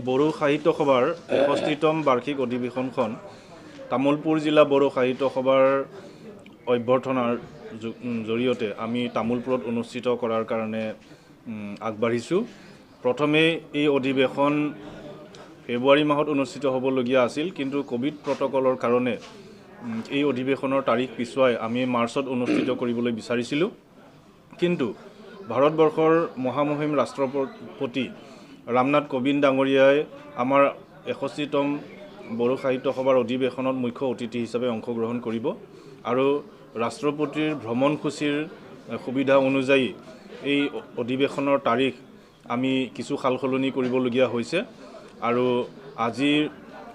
বড়ো সাহিত্য সভাৰ ৬১তম বাৰ্ষিক অধিৱেশনখন তামুলপুৰ জিলা বড়ো সাহিত্য সভাৰ অভ্যৰ্থনাৰ জৰিয়তে আমি তামুলপুৰত অনুষ্ঠিত কৰাৰ কাৰণে আগবাঢ়িছোঁ। প্ৰথমে এই অধিৱেশন ফেব্ৰুৱাৰী মাহত অনুষ্ঠিত হ'বলগীয়া আছিল, কিন্তু কোভিড প্ৰটকলৰ কাৰণে এই অধিৱেশনৰ তাৰিখ পিছুৱাই আমি মাৰ্চত অনুষ্ঠিত কৰিবলৈ বিচাৰিছিলোঁ। কিন্তু ভাৰতবৰ্ষৰ মহামহিম ৰাষ্ট্ৰপতি ৰামনাথ কোবিন্দ ডাঙৰীয়াই আমাৰ ৬১তম বড়ো সাহিত্য সভাৰ অধিৱেশনত মুখ্য অতিথি হিচাপে অংশগ্ৰহণ কৰিব আৰু ৰাষ্ট্ৰপতিৰ ভ্ৰমণসূচীৰ সুবিধা অনুযায়ী এই অধিৱেশনৰ তাৰিখ আমি কিছু সালসলনি কৰিবলগীয়া হৈছে আৰু আজিৰ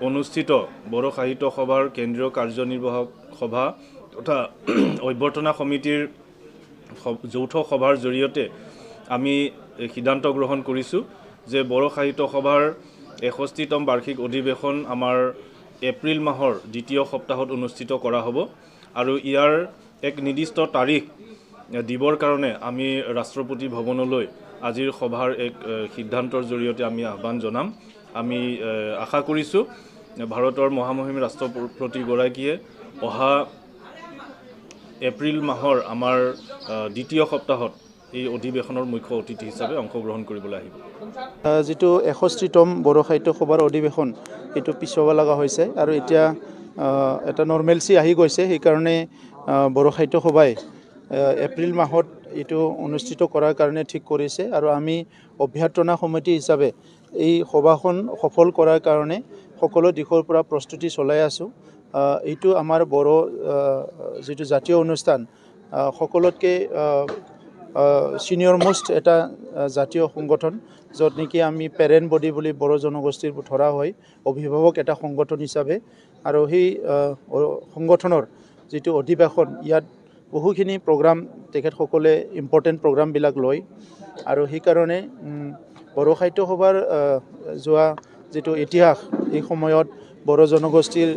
অনুষ্ঠিত বড়ো সাহিত্য সভাৰ কেন্দ্ৰীয় কাৰ্যনিৰ্বাহক সভা তথা অভ্যৰ্থনা সমিতিৰ যৌথ সভাৰ জৰিয়তে আমি সিদ্ধান্ত গ্ৰহণ কৰিছোঁ যে বড়ো সাহিত্য সভাৰ ৬১তম বাৰ্ষিক অধিৱেশন আমাৰ এপ্ৰিল মাহৰ দ্বিতীয় সপ্তাহত অনুষ্ঠিত কৰা হ'ব আৰু ইয়াৰ এক নিৰ্দিষ্ট তাৰিখ দিবৰ কাৰণে আমি ৰাষ্ট্ৰপতি ভৱনলৈ আজিৰ সভাৰ এক সিদ্ধান্তৰ জৰিয়তে আমি আহ্বান জনাম। আমি আশা কৰিছোঁ ভাৰতৰ মহামহিম ৰাষ্ট্ৰপতিগৰাকীয়ে অহা এপ্ৰিল মাহৰ আমাৰ দ্বিতীয় সপ্তাহত এই অধিৱেশনৰ মুখ্য অতিথি হিচাপে অংশগ্ৰহণ কৰিবলৈ আহিব। যিটো ৬১তম বড়ো সাহিত্য সভাৰ অধিৱেশন এইটো পিছুৱাব লগা হৈছে আৰু এতিয়া এটা নৰ্মেলচি আহি গৈছে। সেইকাৰণে বড়ো সাহিত্য সভাই এপ্ৰিল মাহত এইটো অনুষ্ঠিত কৰাৰ কাৰণে ঠিক কৰিছে আৰু আমি অভ্যৰ্থনা সমিতি হিচাপে এই সভাখন সফল কৰাৰ কাৰণে সকলো দিশৰ পৰা প্ৰস্তুতি চলাই আছোঁ। এইটো আমাৰ বড়ো যিটো জাতীয় অনুষ্ঠান সকলোতকৈ ছিনিয়ৰ মোষ্ট এটা জাতীয় সংগঠন, য'ত নেকি আমি পেৰেণ্ট বডি বুলি বড়ো জনগোষ্ঠীৰ ধৰা হয়, অভিভাৱক এটা সংগঠন হিচাপে। আৰু সেই সংগঠনৰ যিটো অধিৱেশন ইয়াত বহুখিনি প্ৰগ্ৰাম তেখেতসকলে ইম্পৰ্টেণ্ট প্ৰগ্ৰামবিলাক লয় আৰু সেইকাৰণে বড়ো সাহিত্য সভাৰ যোৱা যিটো ইতিহাস এই সময়ত বড়ো জনগোষ্ঠীৰ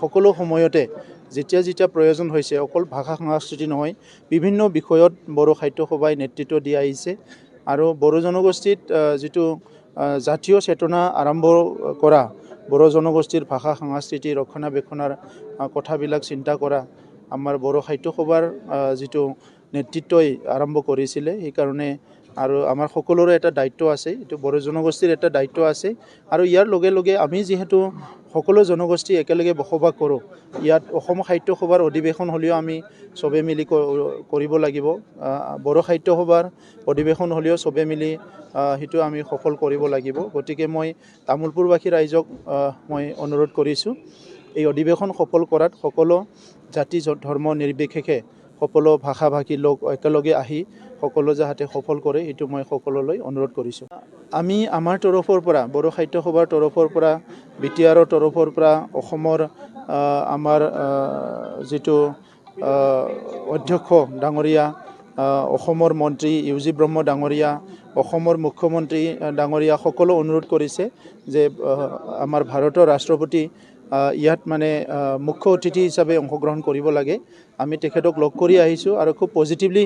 সকলো সময়তে যেতিয়া প্ৰয়োজন হৈছে, অকল ভাষা সংস্কৃতি নহয়, বিভিন্ন বিষয়ত বড়ো সাহিত্য সভাই নেতৃত্ব দি আহিছে আৰু বড়ো জনগোষ্ঠীত যিটো জাতীয় চেতনা আৰম্ভ কৰা, বড়ো জনগোষ্ঠীৰ ভাষা সংস্কৃতি ৰক্ষণাবেক্ষণৰ কথাবিলাক চিন্তা কৰা আমাৰ বড়ো সাহিত্য সভাৰ যিটো নেতৃত্বই আৰম্ভ কৰিছিলে। সেইকাৰণে আৰু আমাৰ সকলোৰে এটা দায়িত্ব আছে, এইটো বড়ো জনগোষ্ঠীৰ এটা দায়িত্ব আছে আৰু ইয়াৰ লগে লগে আমি যিহেতু সকলো জনগোষ্ঠী একেলগে বসবাস কৰোঁ, ইয়াত অসম সাহিত্য সভাৰ অধিৱেশন হ'লেও আমি চবে মিলি কৰিব লাগিব। বড়ো সাহিত্য সভাৰ অধিৱেশন হ'লেও চবে মিলি সেইটো আমি সফল কৰিব লাগিব। গতিকে মই তামুলপুৰবাসী ৰাইজক মই অনুৰোধ কৰিছোঁ, এই অধিৱেশন সফল কৰাত সকলো জাতি ধৰ্ম নিৰ্বিশেষে সকলো ভাষা ভাষী লোক একেলগে আহি সকলো যাতে সফল কৰে, এইটো মই সকলোলৈ অনুৰোধ কৰিছোঁ। আমি আমাৰ তৰফৰ পৰা বড়ো সাহিত্য সভাৰ তৰফৰ পৰা BTRৰ তৰফৰ পৰা অসমৰ আমাৰ যিটো অধ্যক্ষ ডাঙৰীয়া, অসমৰ মন্ত্ৰী UG ব্ৰহ্ম ডাঙৰীয়া, অসমৰ মুখ্যমন্ত্ৰী ডাঙৰীয়া সকলো অনুৰোধ কৰিছে যে আমাৰ ভাৰতৰ ৰাষ্ট্ৰপতি ইয়াত মানে মুখ্য অতিথি হিচাপে অংশগ্ৰহণ কৰিব লাগে। আমি তেখেতক লগ কৰি আহিছোঁ আৰু খুব পজিটিভলি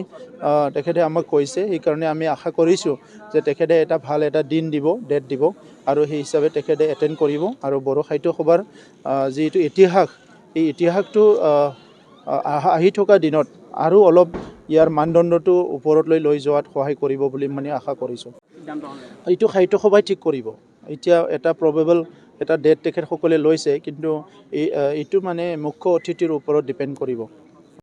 তেখেতে আমাক কৈছে। সেইকাৰণে আমি আশা কৰিছোঁ যে তেখেতে ভাল এটা দিন দিব, ডেট দিব আৰু সেই হিচাপে তেখেতে এটেণ্ড কৰিব আৰু বড়ো সাহিত্য সভাৰ যিটো ইতিহাস, এই ইতিহাসটো আহি থকা দিনত আৰু অলপ ইয়াৰ মানদণ্ডটো ওপৰলৈ লৈ যোৱাত সহায় কৰিব বুলি মানে আশা কৰিছোঁ। এইটো সাহিত্য সভাই ঠিক কৰিব। এতিয়া এটা প্ৰবেবল এটা ডেট তেখেতসকলে লৈছে, কিন্তু এইটো মানে মুখ্য অতিথিৰ ওপৰত ডিপেণ্ড কৰিব।